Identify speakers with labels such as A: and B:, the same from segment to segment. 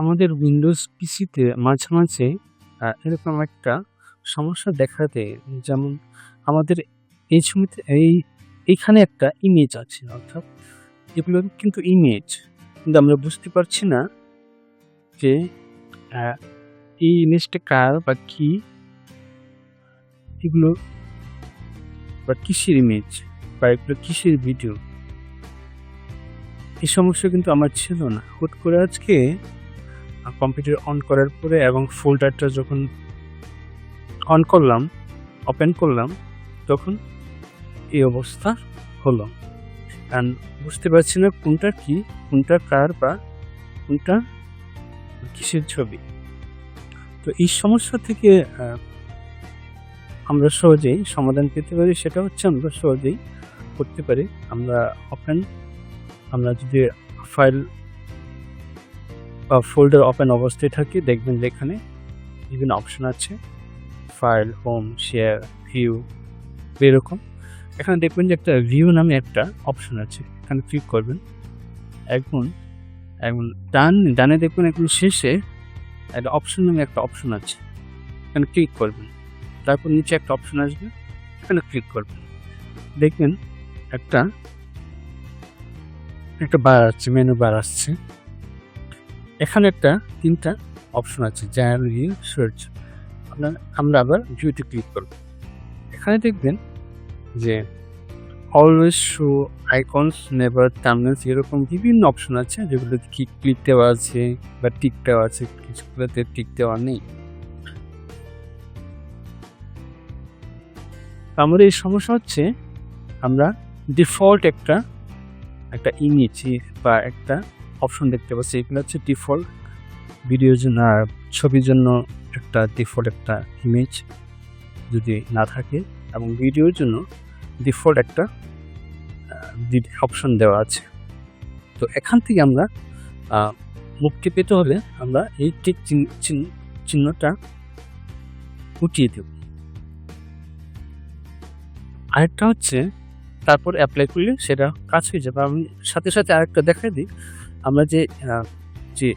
A: আমাদের উইন্ডোজ পিসিতে মাঝে, মাঝে এরকম একটা সমস্যা দেখা দেয়। যেমন আমাদের এই ছবিতে এইখানে একটা ইমেজ আছে। অর্থাৎ এগুলো কিন্তু ইমেজ। কিন্তু আমরা বুঝতে পারছি না যে আ এই ইমেজটা কার বা কি? এগুলো বা কিসের ইমেজ বা এগুলো কিসের ভিডিও? এই সমস্যা কিন্তু আমার ছিল না। হুট করে আজকে কম্পিউটার অন করার পরে এবং ফোল্ডারটা যখন অন করলাম, ওপেন করলাম, তখন এই অবস্থা হলো। অ্যান্ড বুঝতে পারছি না কোনটা কি, কোনটা কার বা কোনটা কিসের ছবি। তো এই সমস্যা থেকে আমরা সহজেই সমাধান পেতে পারি। সেটা হচ্ছে আমরা সহজেই করতে পারি। আমরা যদি ফাইল বা ফোল্ডার ওপেন অবস্থায় থাকি, দেখবেন যে এখানে বিভিন্ন অপশন আছে। ফাইল, হোম, শেয়ার, ভিউ, এরকম। এখানে দেখবেন যে একটা ভিউ নামে একটা অপশন আছে। এখানে ক্লিক করবেন। এখন ডানে দেখবেন একদম শেষে একটা অপশন নামে একটা অপশন আছে। এখানে ক্লিক করবেন। তারপর নিচে একটা অপশন আসবে, এখানে ক্লিক করবেন। দেখবেন একটা বার আসছে, মেনু বার আসছে। এখানে একটা ৩টা অপশন আছে, জেনারেল, ভিউ, সার্চ। আমরা আবার ভিউতে ক্লিক করব। এখানে দেখবেন যে অলওয়েজ শো আইকনস, নেভার, থাম্বনেলস, এরকম বিভিন্ন অপশন আছে যেগুলোতে ক্লিক দেওয়া আছে বা টিক দেওয়া আছে, কিছুগুলোতে টিক দেওয়া নেই। আমাদের এই সমস্যা হচ্ছে আমরা ডিফল্ট একটা ইমেজ বা একটা অপশন দেখতে পাচ্ছি। এগুলো হচ্ছে ডিফল্ট ভিডিওর জন্য আর ছবির জন্য একটা ডিফল্ট একটা ইমেজ যদি না থাকে, এবং ভিডিওর জন্য ডিফল্ট একটা অপশন দেওয়া আছে। তো এখান থেকে আমরা মুক্তি পেতে হলে আমরা এই টিক চিহ্নটা উঠিয়ে দেব। আরেকটা হচ্ছে তারপর অ্যাপ্লাই করলে সেটা কাজ হয়ে যাবে। আমি সাথে সাথে আরেকটা দেখাই দিই। আমরা যে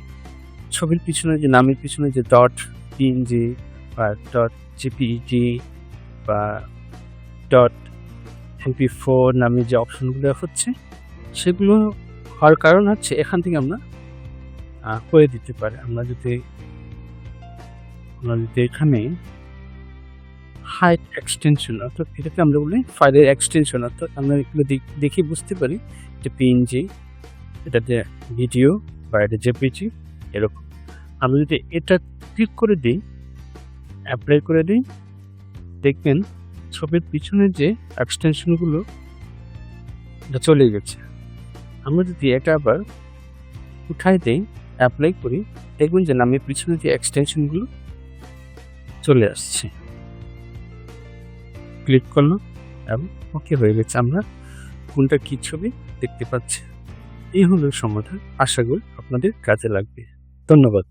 A: ছবির পিছনে যে নামের পিছনে যে ডট পিএনজি বা ডট জেপিইজি বা ডট MP4 নামে যে অপশনগুলো হচ্ছে, সেগুলো হওয়ার কারণ হচ্ছে এখান থেকে আমরা করে দিতে পারি। আমরা যদি এখানে হাইট এক্সটেনশন, অর্থাৎ এটাকে আমরা বলি ফাইলের এক্সটেনশন, অর্থাৎ আমরা এগুলো দেখে বুঝতে পারি যে পিএনজি, এটাতে ভিডিও বা এটা জেপিজি, এরকম। আমরা যদি এটা ক্লিক করে দিই, অ্যাপ্লাই করে দিই, দেখবেন ছবির পিছনে যে এক্সটেনশনগুলো চলে গেছে। আমরা যদি এটা আবার উঠাই দিই, অ্যাপ্লাই করি, দেখবেন যে নামের পিছনে যে এক্সটেনশনগুলো চলে আসছে। ক্লিক করলাম এবং ওকে হয়ে গেছে। আমরা কোনটা কি ছবি দেখতে পাচ্ছি। এই হলো সমাধান। আশা করি আপনাদের কাজে লাগবে। ধন্যবাদ।